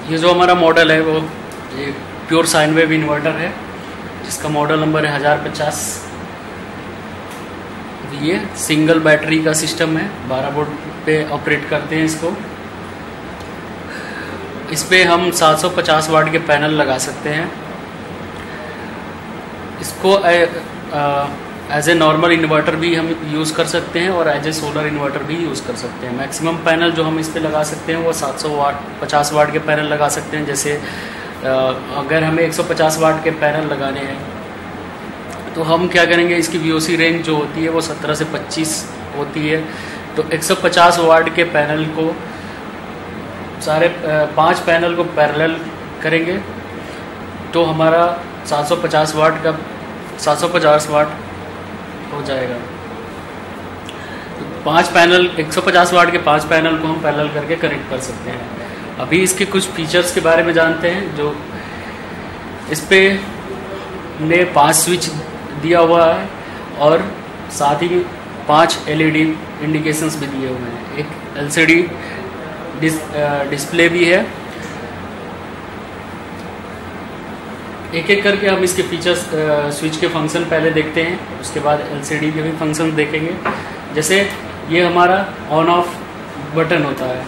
ये जो हमारा मॉडल है वो ये प्योर साइन वेव इन्वर्टर है, जिसका मॉडल नंबर है 1050। ये सिंगल बैटरी का सिस्टम है, 12 वोल्ट पे ऑपरेट करते हैं इसको। इस पे हम 750 वाट के पैनल लगा सकते हैं। इसको एज ए नॉर्मल इन्वर्टर भी हम यूज़ कर सकते हैं और एज ए सोलर इन्वर्टर भी यूज़ कर सकते हैं। मैक्सिमम पैनल जो हम इस पे लगा सकते हैं वो 750 वाट के पैनल लगा सकते हैं। जैसे अगर हमें 150 वाट के पैनल लगाने हैं तो हम क्या करेंगे, इसकी VOC रेंज जो होती है वो 17 से 25 होती है। तो 150 वाट के पैनल को सारे 5 पैनल को पैरेलल करेंगे तो हमारा 750 वाट का 750 वाट हो जाएगा। तो 5 पैनल 150 वाट के 5 पैनल को हम पैरेलल करके कनेक्ट कर सकते हैं। अभी इसके कुछ फीचर्स के बारे में जानते हैं। जो इस पे ने 5 स्विच दिया हुआ है और साथ ही 5 LED इंडिकेशंस भी दिए हुए हैं। एक LCD डिस्प्ले भी है। एक एक करके हम इसके फीचर्स स्विच के फंक्शन पहले देखते हैं, उसके बाद LCD के भी फंक्शन देखेंगे। जैसे ये हमारा ऑन ऑफ बटन होता है।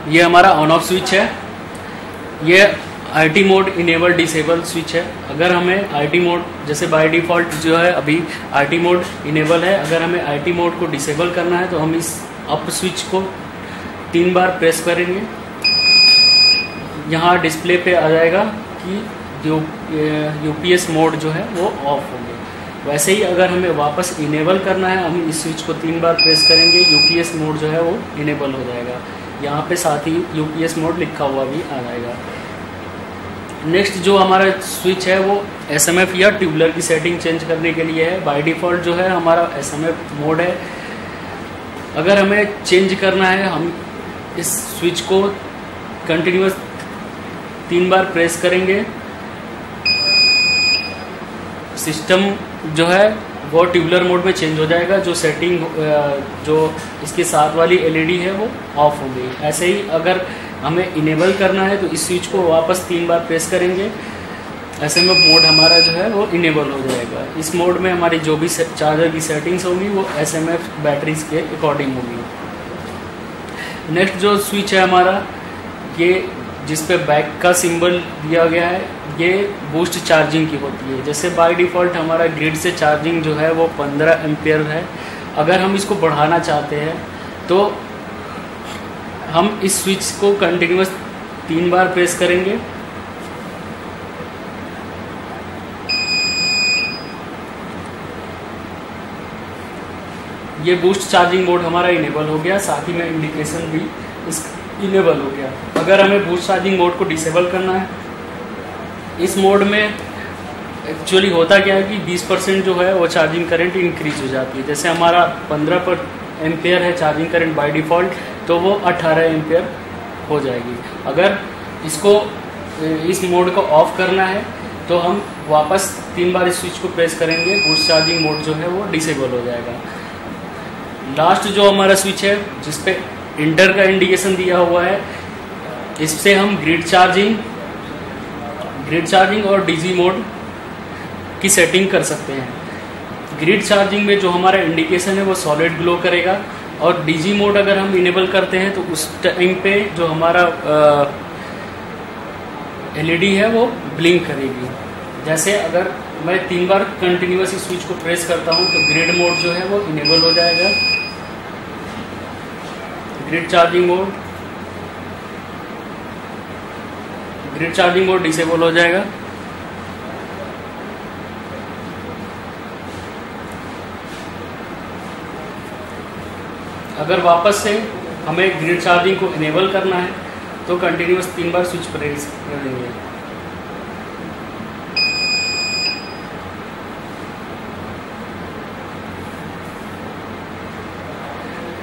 ये हमारा ऑन ऑफ स्विच है। ये IT mode enable disable switch है। अगर हमें IT मोड, जैसे बाय डिफ़ॉल्ट जो है अभी IT मोड इनेबल है, अगर हमें IT मोड को डिसेबल करना है तो हम इस अप स्विच को 3 बार प्रेस करेंगे। यहाँ डिस्प्ले पे आ जाएगा कि UPS मोड जो है वो ऑफ हो गया। वैसे ही अगर हमें वापस इनेबल करना है, हम इस स्विच को 3 बार प्रेस करेंगे, UPS मोड जो है वो इनेबल हो जाएगा। यहाँ पे साथ ही UPS मोड लिखा हुआ भी आ जाएगा। नेक्स्ट जो हमारा स्विच है वो SMF या ट्यूबलर की सेटिंग चेंज करने के लिए है। बाय डिफ़ॉल्ट जो है हमारा SMF मोड है। अगर हमें चेंज करना है, हम इस स्विच को कंटिन्यूअस 3 बार प्रेस करेंगे। सिस्टम जो है वो ट्यूबलर मोड में चेंज हो जाएगा। जो सेटिंग जो इसके साथ वाली LED है वो ऑफ हो गई। ऐसे ही अगर हमें इनेबल करना है तो इस स्विच को वापस 3 बार प्रेस करेंगे, SMF मोड हमारा जो है वो इनेबल हो जाएगा। इस मोड में हमारी जो भी चार्जर की सेटिंग्स होंगी वो SMF बैटरीज के अकॉर्डिंग होगी। नेक्स्ट जो स्विच है हमारा, ये जिस पे बैक का सिंबल दिया गया है, ये बूस्ट चार्जिंग की होती है। जैसे बाय डिफ़ॉल्ट हमारा ग्रिड से चार्जिंग जो है वो 15 एम्पियर है। अगर हम इसको बढ़ाना चाहते हैं तो हम इस स्विच को कंटिन्यूअस 3 बार प्रेस करेंगे। ये बूस्ट चार्जिंग मोड हमारा इनेबल हो गया, साथ ही में इंडिकेशन भी इस इनेबल हो गया। अगर हमें बूस्ट चार्जिंग मोड को डिसेबल करना है, इस मोड में एक्चुअली होता क्या है कि 20% जो है वो चार्जिंग करंट इंक्रीज हो जाती है। जैसे हमारा 15 एम्पेयर है चार्जिंग करंट बाय डिफ़ॉल्ट, तो वो 18 एम्पेयर हो जाएगी। अगर इसको इस मोड को ऑफ करना है तो हम वापस 3 बार इस स्विच को प्रेस करेंगे, बूस्ट चार्जिंग मोड जो है वो डिसेबल हो जाएगा। लास्ट जो हमारा स्विच है जिस पे इंटर का इंडिकेशन दिया हुआ है, इससे हम ग्रिड चार्जिंग और DC मोड की सेटिंग कर सकते हैं। ग्रिड चार्जिंग में जो हमारा इंडिकेशन है वो सॉलिड ग्लो करेगा और DC मोड अगर हम इनेबल करते हैं तो उस टाइम पे जो हमारा LED है वो ब्लिंक करेगी। जैसे अगर मैं 3 बार कंटिन्यूअस इस स्विच को प्रेस करता हूं तो ग्रिड मोड जो है वो इनेबल हो जाएगा। ग्रिड चार्जिंग मोड डिसेबल हो जाएगा। अगर वापस से हमें ग्रिड चार्जिंग को इनेबल करना है तो कंटिन्यूअस 3 बार स्विच प्रेस कर देंगे।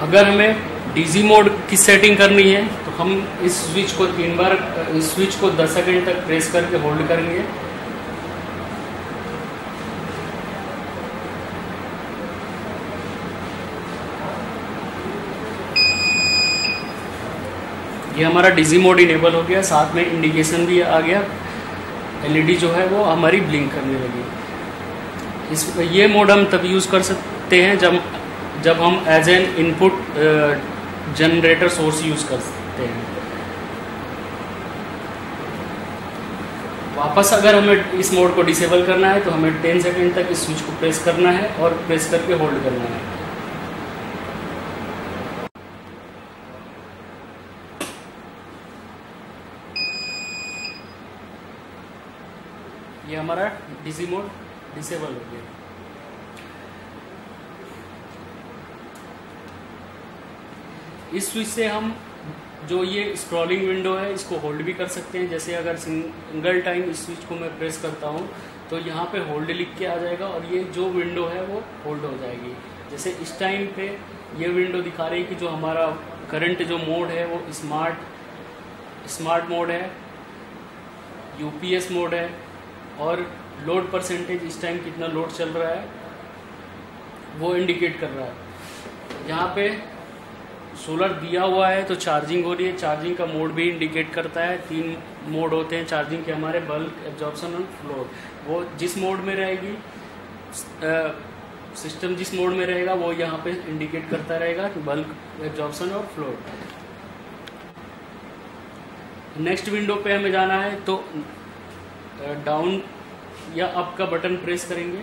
अगर हमें डीजी मोड की सेटिंग करनी है तो हम इस स्विच को 3 बार, इस स्विच को 10 सेकंड तक प्रेस करके होल्ड करेंगे। ये हमारा डीजी मोड इनेबल हो गया, साथ में इंडिकेशन भी आ गया, एलईडी जो है वो हमारी ब्लिंक करने लगी। ये मोड हम तब यूज़ कर सकते हैं जब हम as an input generator source use कर सकते हैं। वापस अगर हमें इस मोड को डिसेबल करना है तो हमें 10 सेकंड तक इस स्विच को प्रेस करना है और प्रेस करके होल्ड करना है। ये हमारा डीसी मोड डिसेबल हो गया। इस स्विच से हम जो ये स्क्रॉलिंग विंडो है इसको होल्ड भी कर सकते हैं। जैसे अगर सिंगल टाइम इस स्विच को मैं प्रेस करता हूँ तो यहाँ पे होल्ड लिख के आ जाएगा और ये जो विंडो है वो होल्ड हो जाएगी। जैसे इस टाइम पे ये विंडो दिखा रही है कि जो हमारा करंट जो मोड है वो स्मार्ट मोड है, यूपीएस मोड है और लोड परसेंटेज इस टाइम कितना लोड चल रहा है वो इंडिकेट कर रहा है। यहाँ पे सोलर दिया हुआ है तो चार्जिंग हो रही है, चार्जिंग का मोड भी इंडिकेट करता है। 3 मोड होते हैं चार्जिंग के हमारे, बल्क, एब्जॉर्प्शन और फ्लोट। वो जिस मोड में रहेगी, सिस्टम जिस मोड में रहेगा वो यहाँ पे इंडिकेट करता रहेगा कि बल्क, एब्जॉर्प्शन और फ्लोट। नेक्स्ट विंडो पे हमें जाना है तो डाउन या अप का बटन प्रेस करेंगे।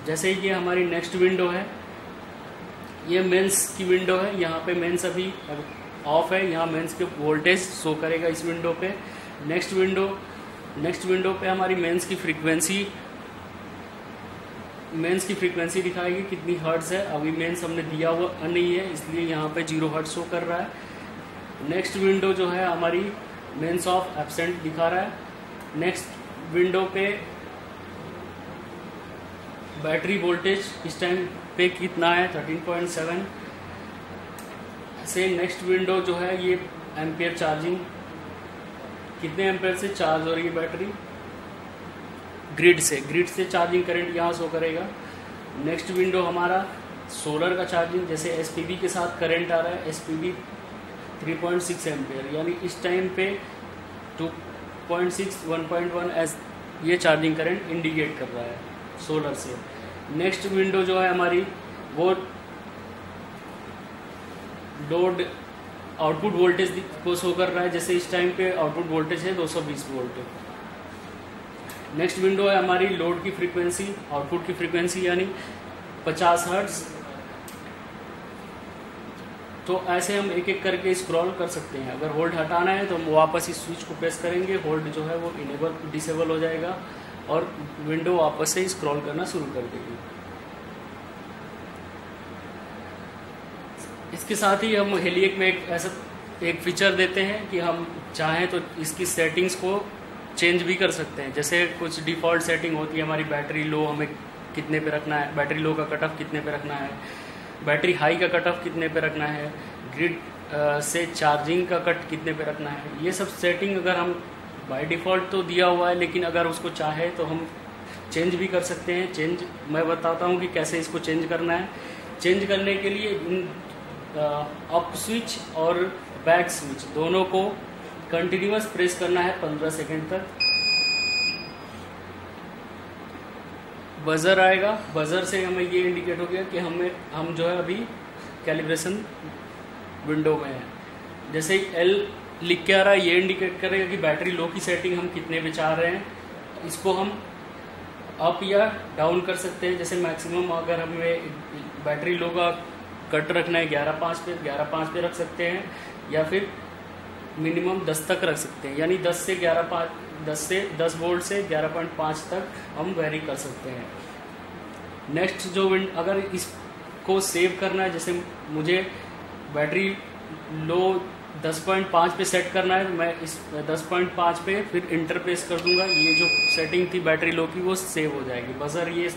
जैसे ये हमारी नेक्स्ट विंडो है, ये मेंस की विंडो है। यहाँ पे मेंस अभी ऑफ है, यहाँ मेंस के वोल्टेज शो करेगा इस विंडो पे। नेक्स्ट विंडो पे हमारी मेंस की फ्रीक्वेंसी दिखाएगी कितनी हर्ट्ज है। अभी मेंस हमने दिया हुआ नहीं है इसलिए यहाँ पे 0 हर्ट्ज शो कर रहा है। नेक्स्ट विंडो जो है हमारी मेंस ऑफ एब्सेंट दिखा रहा है। नेक्स्ट विंडो पे बैटरी वोल्टेज इस टाइम पे कितना है, 13.7 से। नेक्स्ट विंडो जो है ये एम्पियर चार्जिंग, कितने एम्पियर से चार्ज हो रही है बैटरी, ग्रिड से चार्जिंग करंट यहाँ शो करेगा। नेक्स्ट विंडो हमारा सोलर का चार्जिंग, जैसे एसपीबी के साथ करंट आ रहा है, एसपीबी 3.6 एम्पियर, यानी इस टाइम पे 2.6, 1.1 एज ये चार्जिंग करंट इंडिकेट कर रहा है सोलर से। नेक्स्ट विंडो जो है हमारी वो लोड आउटपुट वोल्टेज को शो कर रहा है। जैसे इस टाइम पे आउटपुट वोल्टेज है 220 वोल्ट। नेक्स्ट विंडो है हमारी लोड की फ्रीक्वेंसी, आउटपुट की फ्रीक्वेंसी यानी 50 हर्ट्ज। तो ऐसे हम एक एक करके स्क्रॉल कर सकते हैं। अगर होल्ड हटाना है तो हम वापस इस स्विच को प्रेस करेंगे, होल्ड जो है वो डिसेबल हो जाएगा और विंडो वापस से स्क्रॉल करना शुरू कर देगी। इसके साथ ही हम हेलिएक में एक फीचर देते हैं कि हम चाहें तो इसकी सेटिंग्स को चेंज भी कर सकते हैं। जैसे कुछ डिफ़ॉल्ट सेटिंग होती है हमारी, बैटरी लो हमें कितने पे रखना है, बैटरी लो का कट ऑफ कितने पे रखना है, बैटरी हाई का कट ऑफ कितने पे रखना है, ग्रिड से चार्जिंग का कट कितने पे रखना है। ये सब सेटिंग अगर हम बाय डिफ़ॉल्ट तो दिया हुआ है, लेकिन अगर उसको चाहे तो हम चेंज भी कर सकते हैं। मैं बताता हूँ कि कैसे इसको चेंज करना है। चेंज करने के लिए अप स्विच और बैक स्विच दोनों को कंटिन्यूअस प्रेस करना है 15 सेकंड तक। बजर आएगा, बजर से हमें ये इंडिकेट हो गया कि हम जो है अभी कैलिब्रेशन विंडो में है। जैसे ही एल लिख के आ रहा है ये इंडिकेट करेगा कि बैटरी लो की सेटिंग हम कितने पे चाह रहे हैं। इसको हम अप या डाउन कर सकते हैं। जैसे मैक्सिमम अगर हमें बैटरी लो का कट रखना है 11.5 पे रख सकते हैं, या फिर मिनिमम 10 तक रख सकते हैं, यानी 10 वोल्ट से 11.5 तक हम वेरी कर सकते हैं। नेक्स्ट जो अगर इसको सेव करना है, जैसे मुझे बैटरी लो 10.5 पे सेट करना है, तो मैं इस 10.5 पे फिर इंटर प्रेस कर दूंगा। ये जो सेटिंग थी बैटरी लो की वो सेव हो जाएगी। बजर ये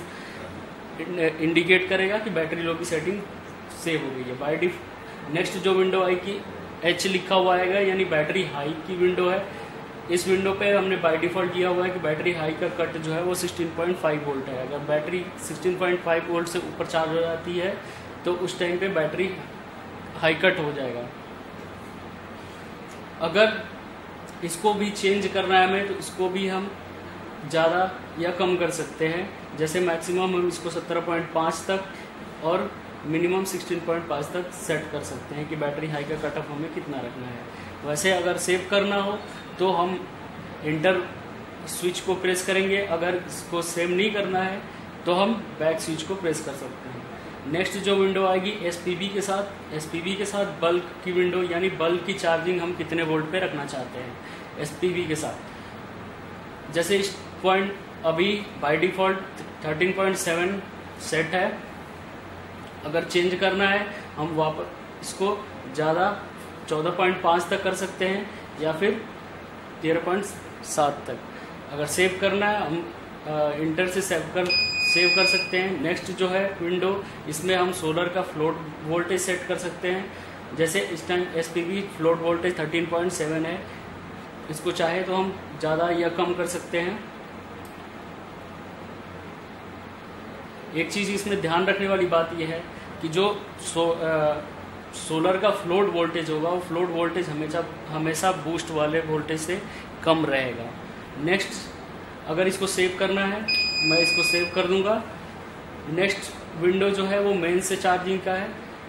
इंडिकेट करेगा कि बैटरी लो की सेटिंग सेव हो गई है। नेक्स्ट जो विंडो आएगी H लिखा हुआ आएगा, यानी बैटरी हाई की विंडो है। इस विंडो पे हमने बाय डिफ़ॉल्ट दिया हुआ है कि बैटरी हाई का कट जो है वो 16.5 वोल्ट है। अगर बैटरी 16.5 वोल्ट से ऊपर चार्ज हो जाती है तो उस टाइम पे बैटरी हाई कट हो जाएगा। अगर इसको भी चेंज करना है हमें तो इसको भी हम ज़्यादा या कम कर सकते हैं। जैसे मैक्सिमम हम इसको 17.5 तक और मिनिमम 16.5 तक सेट कर सकते हैं कि बैटरी हाई का कट ऑफ हमें कितना रखना है। वैसे अगर सेव करना हो तो हम इंटर स्विच को प्रेस करेंगे, अगर इसको सेव नहीं करना है तो हम बैक स्विच को प्रेस कर सकते हैं। नेक्स्ट जो विंडो आएगी एसपीबी के साथ बल्ब की विंडो, यानी बल्ब की चार्जिंग हम कितने वोल्ट पे रखना चाहते हैं एसपीबी के साथ। जैसे इस पॉइंट अभी बाय डिफ़ॉल्ट 13.7 सेट है, अगर चेंज करना है हम वापस इसको ज़्यादा 14.5 तक कर सकते हैं या फिर 13.7 तक। अगर सेव करना है हम इंटर से सेव कर सकते हैं। नेक्स्ट जो है विंडो, इसमें हम सोलर का फ्लोट वोल्टेज सेट कर सकते हैं। जैसे इस टाइम एसपीबी फ्लोट वोल्टेज 13.7 है, इसको चाहे तो हम ज़्यादा या कम कर सकते हैं। एक चीज़ इसमें ध्यान रखने वाली बात यह है कि जो सोलर का फ्लोट वोल्टेज होगा वो फ्लोट वोल्टेज हमेशा बूस्ट वाले वोल्टेज से कम रहेगा। नेक्स्ट अगर इसको सेव करना है मैं इसको सेव कर दूंगा। नेक्स्ट विंडो जो है वो मेन से चार्जिंग का है।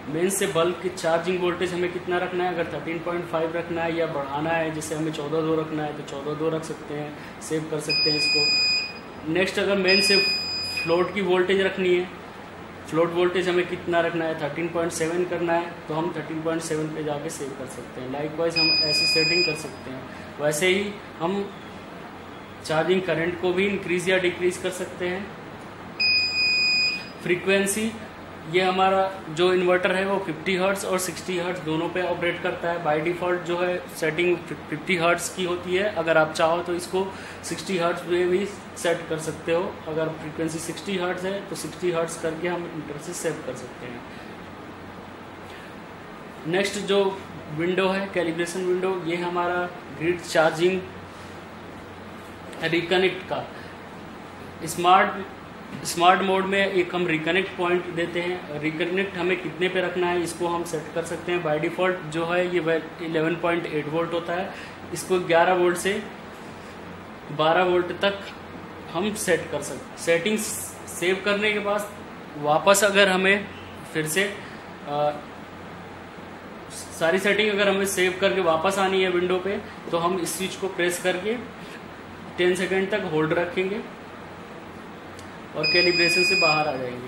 मेन से बल्ब की चार्जिंग वोल्टेज हमें कितना रखना है, अगर 13.5 रखना है या बढ़ाना है, जैसे हमें 14.2 रखना है तो 14.2 रख सकते हैं, सेव कर सकते हैं इसको। नेक्स्ट अगर मेन से फ्लोट की वोल्टेज रखनी है, फ्लोट वोल्टेज हमें कितना रखना है, 13.7 करना है तो हम 13.7 पे जाके सेव कर सकते हैं। लाइकवाइज हम ऐसी सेटिंग कर सकते हैं। वैसे ही हम चार्जिंग करंट को भी इंक्रीज या डिक्रीज कर सकते हैं। फ्रीक्वेंसी, ये हमारा जो इन्वर्टर है वो 50 हर्ट्ज और 60 हर्ट्ज दोनों पे ऑपरेट करता है। बाय डिफ़ॉल्ट जो है सेटिंग 50 हर्ट्ज की होती है, अगर आप चाहो तो इसको 60 हर्ट्ज में भी सेट कर सकते हो। अगर फ्रीक्वेंसी 60 हर्ट्ज है तो 60 हर्ट्ज करके हम इंटर से सेव कर सकते हैं। नेक्स्ट जो विंडो है कैलिब्रेशन विंडो, ये हमारा ग्रिड चार्जिंग रिकनेक्ट का स्मार्ट मोड में एक हम रिकनेक्ट पॉइंट देते हैं। रिकनेक्ट हमें कितने पे रखना है इसको हम सेट कर सकते हैं। बाय डिफ़ॉल्ट जो है ये 11.8 वोल्ट होता है, इसको 11 वोल्ट से 12 वोल्ट तक हम सेट कर सकते। सेटिंग्स सेव करने के बाद वापस अगर हमें फिर से सारी सेटिंग अगर हमें सेव करके वापस आनी है विंडो पे तो हम इस स्विच को प्रेस करके 10 सेकेंड तक होल्ड रखेंगे और कैलिब्रेशन से बाहर आ जाएंगे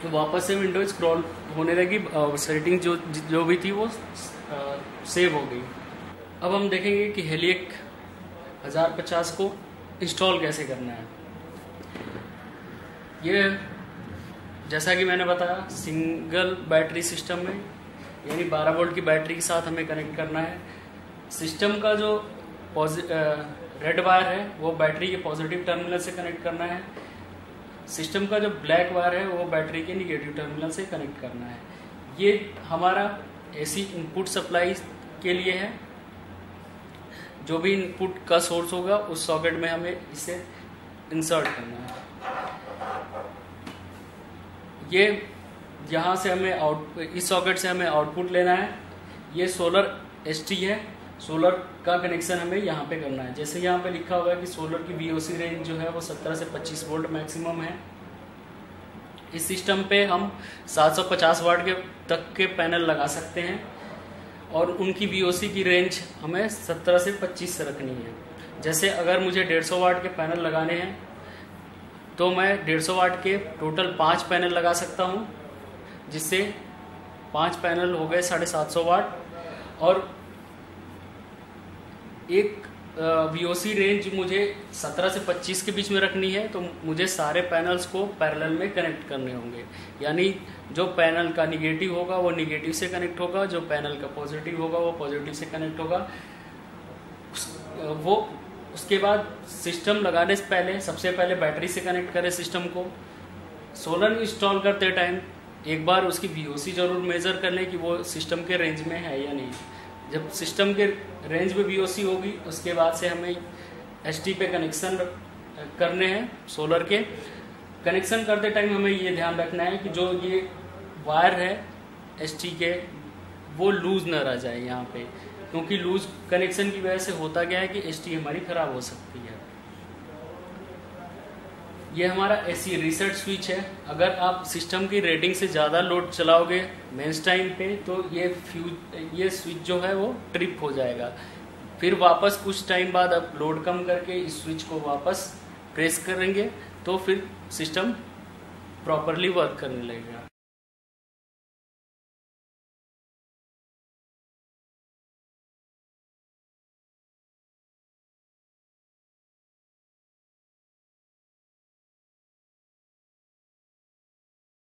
तो वापस से विंडो स्क्रॉल होने लगी। सेटिंग जो भी थी वो सेव हो गई। अब हम देखेंगे कि हेलिएक 1050 को इंस्टॉल कैसे करना है। ये जैसा कि मैंने बताया सिंगल बैटरी सिस्टम में, यानी 12 वोल्ट की बैटरी के साथ हमें कनेक्ट करना है। सिस्टम का जो रेड वायर है वो बैटरी के पॉजिटिव टर्मिनल से कनेक्ट करना है। सिस्टम का जो ब्लैक वायर है वो बैटरी के निगेटिव टर्मिनल से कनेक्ट करना है। ये हमारा एसी इनपुट सप्लाई के लिए है। जो भी इनपुट का सोर्स होगा उस सॉकेट में हमें इसे इंसर्ट करना है। ये यहाँ से हमें इस सॉकेट से हमें आउटपुट लेना है। ये सोलर एसटी है, सोलर का कनेक्शन हमें यहाँ पे करना है। जैसे यहाँ पे लिखा हुआ है कि सोलर की वीओसी रेंज जो है वो 17 से 25 वोल्ट मैक्सिमम है। इस सिस्टम पे हम 750 वाट के तक के पैनल लगा सकते हैं और उनकी वीओसी की रेंज हमें 17 से 25 रखनी है। जैसे अगर मुझे 150 वाट के पैनल लगाने हैं तो मैं 150 वाट के टोटल 5 पैनल लगा सकता हूँ, जिससे 5 पैनल हो गए 750 वाट। और एक वीओसी रेंज मुझे 17 से 25 के बीच में रखनी है तो मुझे सारे पैनल्स को पैरेलल में कनेक्ट करने होंगे। यानी जो पैनल का निगेटिव होगा वो निगेटिव से कनेक्ट होगा, जो पैनल का पॉजिटिव होगा वो पॉजिटिव से कनेक्ट होगा। उसके बाद सिस्टम लगाने से पहले सबसे पहले बैटरी से कनेक्ट करें सिस्टम को। सोलर इंस्टॉल करते टाइम एक बार उसकी VOC जरूर मेज़र कर लें कि वो सिस्टम के रेंज में है या नहीं। जब सिस्टम के रेंज में VOC होगी उसके बाद से हमें ST पे कनेक्शन करने हैं। सोलर के कनेक्शन करते टाइम हमें ये ध्यान रखना है कि जो ये वायर है ST के वो लूज न रह जाए यहाँ पे, क्योंकि लूज कनेक्शन की वजह से होता क्या है कि ST हमारी ख़राब हो सकती है। ये हमारा AC रीसेट स्विच है। अगर आप सिस्टम की रेटिंग से ज़्यादा लोड चलाओगे मेंस टाइम पे तो ये स्विच जो है वो ट्रिप हो जाएगा। फिर वापस कुछ टाइम बाद आप लोड कम करके इस स्विच को वापस प्रेस करेंगे तो फिर सिस्टम प्रॉपरली वर्क करने लगेगा।